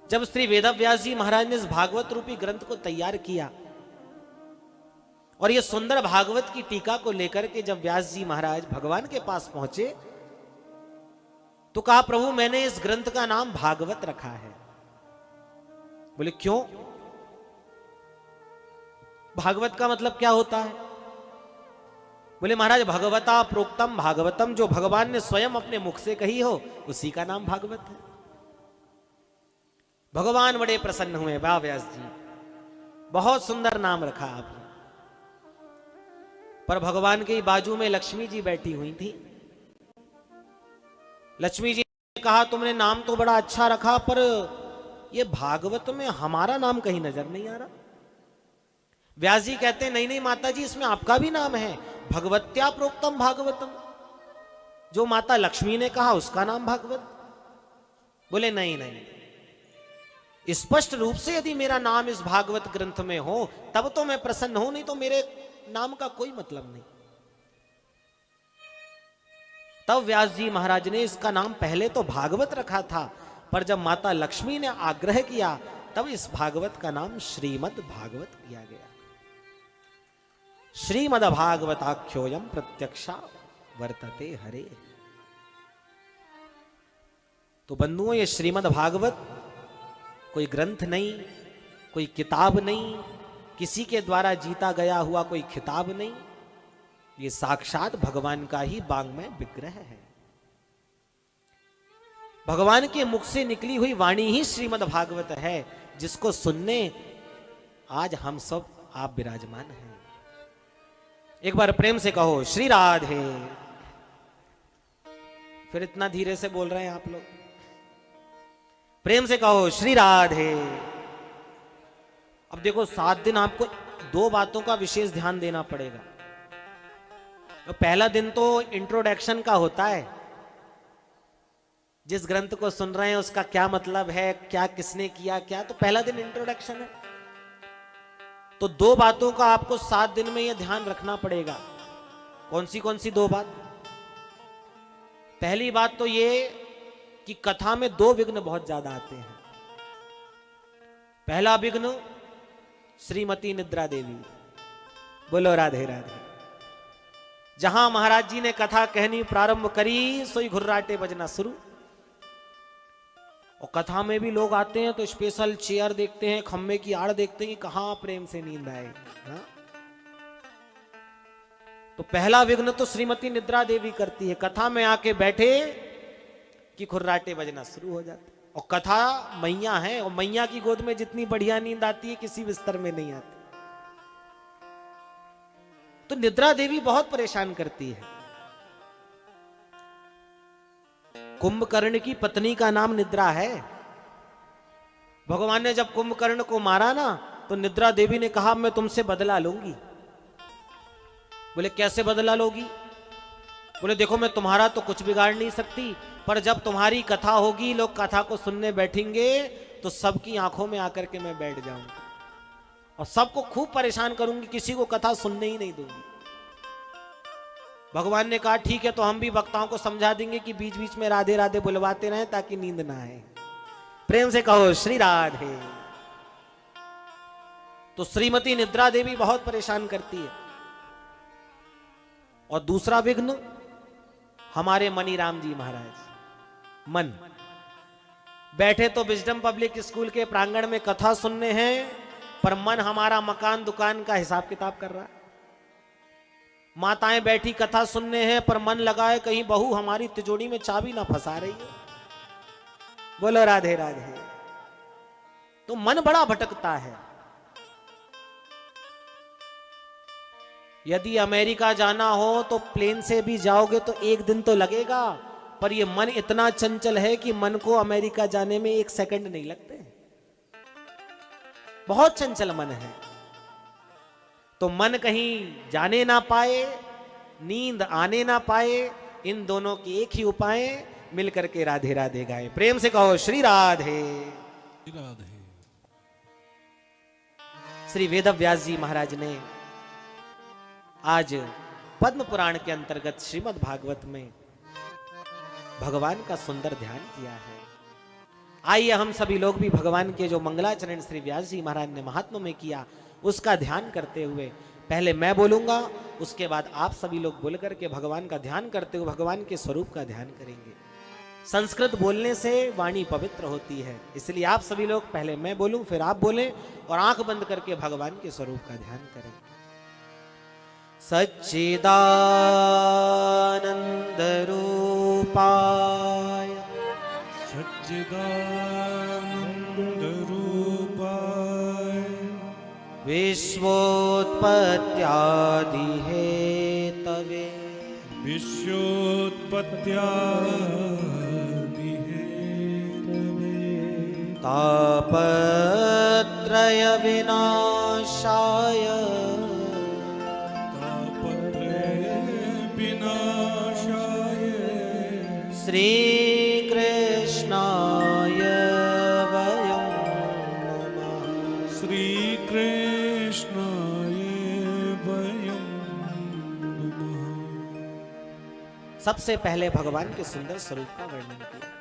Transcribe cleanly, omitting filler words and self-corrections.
जब श्री वेदव्यास जी महाराज ने इस भागवत रूपी ग्रंथ को तैयार किया और ये सुंदर भागवत की टीका को लेकर के जब व्यास जी महाराज भगवान के पास पहुंचे तो कहा, प्रभु मैंने इस ग्रंथ का नाम भागवत रखा है। बोले क्यों? भागवत का मतलब क्या होता है? बोले महाराज भगवता प्रोक्तम भागवतम, जो भगवान ने स्वयं अपने मुख से कही हो उसी का नाम भागवत है। भगवान बड़े प्रसन्न हुए, वाह व्यास जी बहुत सुंदर नाम रखा आपने। पर भगवान के बाजू में लक्ष्मी जी बैठी हुई थी। लक्ष्मी जी ने कहा, तुमने नाम तो बड़ा अच्छा रखा पर यह भागवत में हमारा नाम कहीं नजर नहीं आ रहा। व्यास जी कहते हैं, नहीं नहीं माता जी, इसमें आपका भी नाम है, भगवत्या प्रोक्तम भागवतम। जो माता लक्ष्मी ने कहा उसका नाम भागवत। बोले नहीं नहीं, स्पष्ट रूप से यदि मेरा नाम इस भागवत ग्रंथ में हो तब तो मैं प्रसन्न हूं, नहीं तो मेरे नाम का कोई मतलब नहीं। तब व्यास जी महाराज ने इसका नाम पहले तो भागवत रखा था, पर जब माता लक्ष्मी ने आग्रह किया तब इस भागवत का नाम श्रीमद् भागवत किया गया। श्रीमद् भागवताख्योयम प्रत्यक्षा वर्तते हरे। तो बंधुओं, ये श्रीमद् भागवत कोई ग्रंथ नहीं, कोई किताब नहीं, किसी के द्वारा जीता गया हुआ कोई खिताब नहीं, ये साक्षात भगवान का ही वाङ्मय विग्रह है। भगवान के मुख से निकली हुई वाणी ही श्रीमद् भागवत है, जिसको सुनने आज हम सब आप विराजमान हैं। एक बार प्रेम से कहो श्री राधे। फिर इतना धीरे से बोल रहे हैं आप लोग। प्रेम से कहो श्री राधे। अब देखो 7 दिन आपको 2 बातों का विशेष ध्यान देना पड़ेगा। तो पहला दिन तो इंट्रोडक्शन का होता है, जिस ग्रंथ को सुन रहे हैं उसका क्या मतलब है, क्या किसने किया क्या, तो पहला दिन इंट्रोडक्शन है। तो 2 बातों का आपको 7 दिन में यह ध्यान रखना पड़ेगा। कौन सी 2 बात? पहली बात तो ये कि कथा में 2 विघ्न बहुत ज्यादा आते हैं। पहला विघ्न श्रीमती निद्रा देवी। बोलो राधे राधे। जहां महाराज जी ने कथा कहनी प्रारंभ करी, सोई घुर्राटे बजना शुरू। और कथा में भी लोग आते हैं तो स्पेशल चेयर देखते हैं, खम्बे की आड़ देखते हैं कि कहां प्रेम से नींद आए। हाँ? तो पहला विघ्न तो श्रीमती निद्रा देवी करती है। कथा में आके बैठे कि खुर्राटे बजना शुरू हो जाते। और कथा मैया है, और मैया की गोद में जितनी बढ़िया नींद आती है किसी बिस्तर में नहीं आती। तो निद्रा देवी बहुत परेशान करती है। कुंभकर्ण की पत्नी का नाम निद्रा है। भगवान ने जब कुंभकर्ण को मारा ना, तो निद्रा देवी ने कहा मैं तुमसे बदला लूंगी। बोले कैसे बदला लोगी? बोले देखो मैं तुम्हारा तो कुछ बिगाड़ नहीं सकती, पर जब तुम्हारी कथा होगी, लोग कथा को सुनने बैठेंगे तो सबकी आंखों में आकर के मैं बैठ जाऊंगी और सबको खूब परेशान करूंगी, किसी को कथा सुनने ही नहीं दूंगी। भगवान ने कहा ठीक है, तो हम भी वक्ताओं को समझा देंगे कि बीच बीच में राधे राधे बुलवाते रहें ताकि नींद ना आए। प्रेम से कहो श्री राधे। तो श्रीमती निद्रा देवी बहुत परेशान करती है। और दूसरा विघ्न हमारे मनीराम जी महाराज। मन बैठे तो विजडम पब्लिक स्कूल के प्रांगण में कथा सुनने हैं, पर मन हमारा मकान दुकान का हिसाब किताब कर रहा है। माताएं बैठी कथा सुनने हैं, पर मन लगाए कहीं बहू हमारी तिजोरी में चाबी ना फंसा रही है। बोलो राधे राधे। तो मन बड़ा भटकता है। यदि अमेरिका जाना हो तो प्लेन से भी जाओगे तो 1 दिन तो लगेगा, पर यह मन इतना चंचल है कि मन को अमेरिका जाने में 1 सेकंड नहीं लगते। बहुत चंचल मन है। तो मन कहीं जाने ना पाए, नींद आने ना पाए, इन दोनों के एक ही उपाय, मिलकर के राधे राधे गाए। प्रेम से कहो श्री राधे। राधे। श्री वेदव्यास जी महाराज ने आज पद्म पुराण के अंतर्गत श्रीमद् भागवत में भगवान का सुंदर ध्यान किया है। आइए हम सभी लोग भी भगवान के जो मंगलाचरण श्री व्यास जी महाराज ने महात्मा में किया उसका ध्यान करते हुए, पहले मैं बोलूंगा, उसके बाद आप सभी लोग बोल करके भगवान का ध्यान करते हुए भगवान के स्वरूप का ध्यान करेंगे। संस्कृत बोलने से वाणी पवित्र होती है, इसलिए आप सभी लोग पहले मैं बोलूं फिर आप बोलें और आंख बंद करके भगवान के स्वरूप का ध्यान करें। सच्चिदानंद रूपाय सच्चिदानंद रूपाय विश्वोत्पत्त्यादि हेतवे विश्वोत्पत्त्यादि हेतवे तापत्रय विनाशाय विनाशाय श्री कृष्णाय वयं नमः। श्री कृष्णाय वयं नमः। सबसे पहले भगवान के सुंदर स्वरूप का वर्णन किया।